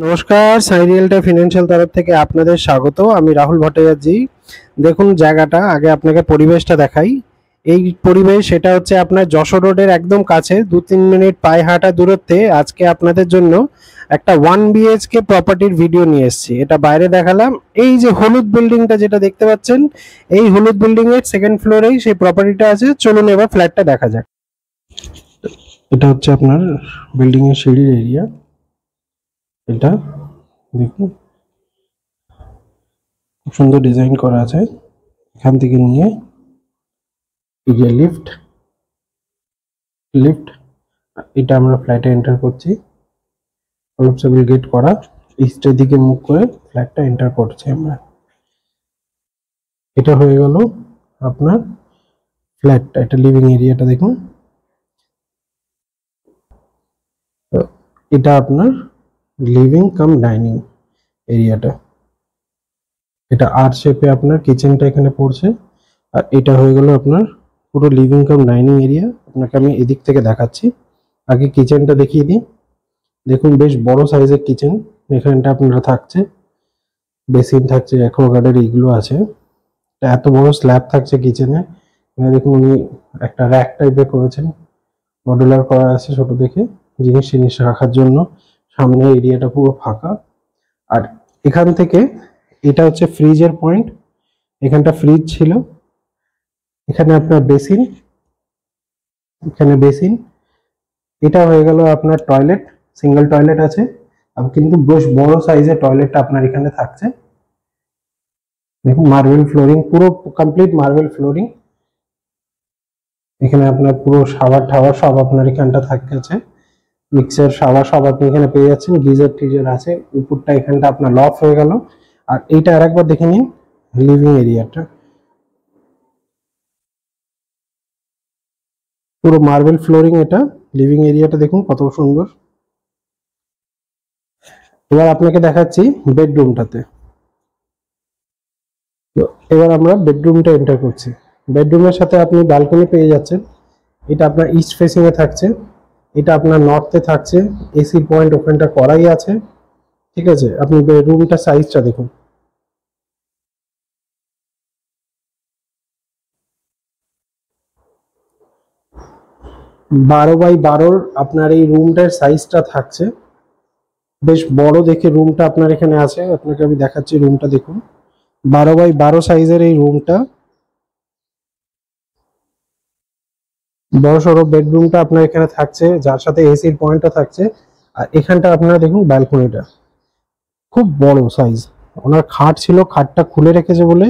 নমস্কার, সাই রিয়েলটা ফিনান্সিয়াল তরফ থেকে আপনাদের স্বাগত। আমি রাহুল ভট্টাচার্যি। দেখুন জায়গাটা, আগে আপনাকে পরিবেশটা দেখাই। এই পরিবেশ, এটা হচ্ছে আপনার যশোর রোডের একদম কাছে, 2-3 মিনিট পায়ে হাঁটা দূরত্বে। আজকে আপনাদের জন্য একটা 1 BHK প্রপার্টির ভিডিও নিয়ে এসেছি। এটা বাইরে দেখালাম। এই যে হলুদ বিল্ডিংটা যেটা দেখতে পাচ্ছেন, এই হলুদ বিল্ডিং এর সেকেন্ড ফ্লোরেই সেই প্রপার্টিটা আছে। চলুন এবার ফ্ল্যাটটা দেখা যাক। এটা হচ্ছে আপনার বিল্ডিং এর সিঁড়ির এরিয়া। এটা দেখুন, খুব সুন্দর ডিজাইন করা আছে। এখান থেকে নিয়ে এই যে লিফট, এটা আমরা ফ্ল্যাটে এন্টার করছি। কলাপসেবল গেট করা, ইস্টের দিকে মুখ করে ফ্ল্যাটটা এন্টার করছি আমরা। এটা হয়ে গেল আপনার ফ্ল্যাটটা। এটা লিভিং এরিয়াটা দেখুন। তো এটা আপনার লিভিং কাম ডাইনিং এরিয়াটা। এটা আর শেপে আপনার কিচেনটা এখানে পড়ছে। আর এটা হয়ে গেল আপনার পুরো লিভিং কাম ডাইনিং এরিয়া। আপনাকে আমি এদিক থেকে দেখাচ্ছি। আগে কিচেনটা দেখিয়ে দিই। দেখুন বেশ বড় সাইজের কিচেন। এখানটা আপনারা থাকছে, বেসিন থাকছে, অ্যাকোয়াগার্ডের এইগুলো আছে। এত বড় স্ল্যাব থাকছে কিচেনে। এখানে দেখুন উনি একটা র্যাক টাইপের করেছেন, মডুলার করা আছে ছোট দেখে, জিনিস রাখার জন্য। সামনে এরিয়াটা পুরো ফাঁকা। আর এখান থেকে এটা হচ্ছে ফ্রিজের পয়েন্ট। এখানটা ফ্রিজ ছিল। এখানে আপনার বেসিন, এখানে বেসিন। এটা হয়ে গেল আপনার টয়লেট, সিঙ্গেল টয়লেট আছে। কিন্তু বেশ বড় সাইজের টয়লেটটা আপনার এখানে থাকছে। দেখুন মার্বেল ফ্লোরিং, পুরো কমপ্লিট মার্বেল ফ্লোরিং। এখানে আপনার পুরো শাওয়ার টাওয়ার সব আপনার এখানটা থাকছে। মিক্সার শাওয়ার সব আপনি এখানে পেয়ে যাচ্ছেন। গিজার টিজার আছে। উপরটা এখানটা আপনার লফট হয়ে গেল। আর এইটা আরেকবার দেখে নিন, লিভিং এরিয়াটা পুরো মার্বেল ফ্লোরিং। এটা লিভিং এরিয়াটা দেখুন কত সুন্দর। এবার আপনাকে দেখাচ্ছি বেডরুমটাতে। তো এবার আমরা বেডরুমটা এন্টার করছি। বেডরুমের সাথে আপনি ব্যালকনি পেয়ে যাচ্ছেন। এটা আপনার ইস্ট ফেসিং এ থাকছে। এটা আপনার নর্থে থাকছে। এসি পয়েন্ট ওখানটা করাই আছে। ঠিক আছে, আপনি বেডরুমটা সাইজটা দেখুন। বারো বাই বারোর আপনার এই রুমটার সাইজটা থাকছে। বেশ বড় দেখে রুমটা আপনার এখানে আছে। আপনাকে আমি দেখাচ্ছি রুমটা দেখুন। 12 বাই 12 সাইজের এই রুমটা। বড় সড়ো বেডরুমটা আপনার এখানে থাকছে, যার সাথে এসির পয়েন্টটা থাকছে। আর এখানটা আপনারা দেখুন ব্যালকনিটা খুব বড় সাইজ। ওনার খাট ছিল, খাটটা খুলে রেখেছে বলে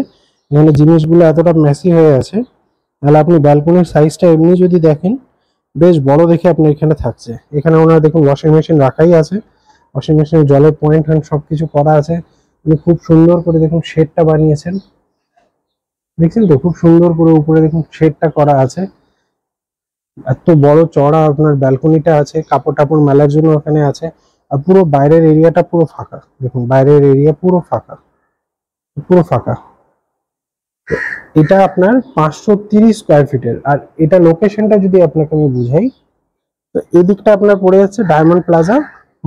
এখানে জিনিসগুলো এতটা মেসি হয়ে আছে। তাহলে আপনি ব্যালকনির সাইজটা এমনি যদি দেখেন, বেশ বড় দেখে আপনার এখানে থাকছে। এখানে ওনারা দেখুন ওয়াশিং মেশিন রাখাই আছে। ওয়াশিং মেশিনে জলের পয়েন্ট সবকিছু করা আছে। উনি খুব সুন্দর করে দেখুন শেডটা বানিয়েছেন। দেখছেন তো, খুব সুন্দর করে উপরে দেখুন শেডটা করা আছে। এত বড় চড়া আপনার ব্যালকনিটা আছে, কাপড় টাপড় মেলার জন্য ওখানে আছে। আর পুরো বাইরের এরিয়াটা পুরো ফাঁকা। দেখুন বাইরের এরিয়া পুরো ফাঁকা, পুরো ফাঁকা। এটা আপনার 530 স্কোয়ার ফিটের। আর এটা লোকেশনটা যদি আপনাকে আমি বুঝাই, তো এই দিকটা আপনার পড়ে যাচ্ছে ডায়মন্ড প্লাজা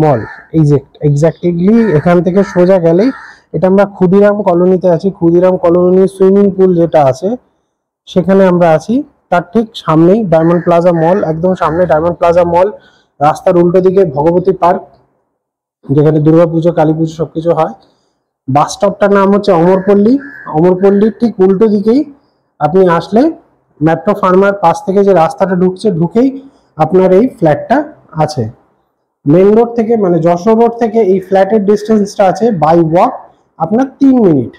মল। এই যে এক্স্যাক্টলি এখান থেকে সোজা গেলেই, এটা আমরা ক্ষুদিরাম কলোনিতে আছি। ক্ষুদিরাম কলোনি সুইমিং পুল যেটা আছে সেখানে আমরা আছি। তার ঠিক সামনেই ডায়মন্ড প্লাজা মল, একদম সামনে ডায়মন্ড প্লাজা মল। রাস্তার উল্টো দিকে ভগবতী পার্ক, যেখানে দুর্গাপুজো, কালী পুজো সবকিছু হয়। বাস স্টপটার নাম হচ্ছে অমরপল্লী। অমরপল্লীর ঠিক উল্টো দিকেই আপনি আসলে মেট্রো ফার্মার পাশ থেকে যে রাস্তাটা ঢুকছে, ঢুকেই আপনার এই ফ্ল্যাটটা আছে। মেন রোড থেকে, মানে যশোর রোড থেকে এই ফ্ল্যাটের ডিস্টেন্সটা আছে বাই ওয়াক আপনার 3 মিনিট।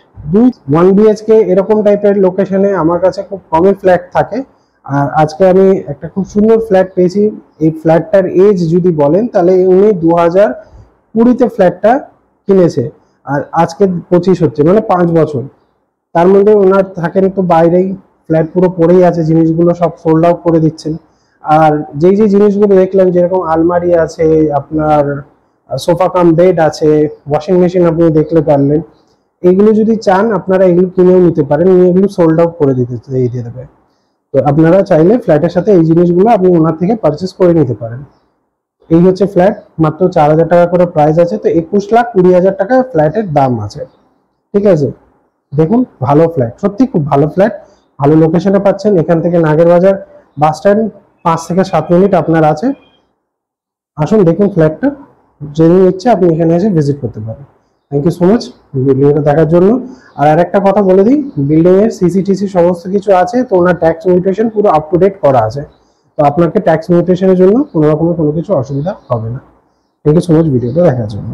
1 BHK এরকম টাইপের লোকেশনে আমার কাছে খুব কমই ফ্ল্যাট থাকে। আর আজকে আমি একটা খুব সুন্দর ফ্ল্যাট পেয়েছি। এই ফ্ল্যাটটার এজ যদি বলেন, তাহলে উনি 2020-তে ফ্ল্যাটটা কিনেছে। আর আজকে 25 হচ্ছে, মানে 5 বছর। তার মধ্যে ওনার থাকেন তো বাইরেই, ফ্ল্যাট পুরো পড়েই আছে, জিনিসগুলো সব সোল্ড আউট করে দিচ্ছেন। আর যেই যে জিনিসগুলো দেখলাম, যেরকম আলমারি আছে, আপনার সোফা কাম বেড আছে, ওয়াশিং মেশিন আপনি দেখলে পারলেন। এগুলো যদি চান আপনারা এগুলো কিনেও নিতে পারেন, নিয়ে এগুলো সোল্ড আউট করে দিয়ে দেবে। তো আপনারা চাইলে ফ্ল্যাটের সাথে এই জিনিসগুলো আপনি ওনার থেকে পারচেস করে নিতে পারেন। এই হচ্ছে ফ্ল্যাট, মাত্র 4,000 টাকা করে প্রাইস আছে। তো 21,20,000 টাকা ফ্ল্যাটের দাম আছে, ঠিক আছে। দেখুন ভালো ফ্ল্যাট, সত্যি খুব ভালো ফ্ল্যাট, ভালো লোকেশনে পাচ্ছেন। এখান থেকে নাগেরবাজার বাস স্ট্যান্ড 5 থেকে 7 মিনিট আপনার আছে। আসুন দেখুন ফ্ল্যাটটা, যদি ইচ্ছে আপনি এখানে এসে ভিজিট করতে পারেন। থ্যাংক ইউ সো মাচ ভিডিওটা দেখার জন্য। আর আরেকটা কথা বলে দিই, বিল্ডিং এর সিসিটিসি সমস্ত কিছু আছে, তো ওনার ট্যাক্স মিউটেশন পুরো আপ টু ডেট করা আছে, তো আপনাকে ট্যাক্স মিউটেশনের জন্য কোনো রকমের কোনো কিছু অসুবিধা হবে না। থ্যাংক ইউ সো মাচ ভিডিওটা দেখার জন্য।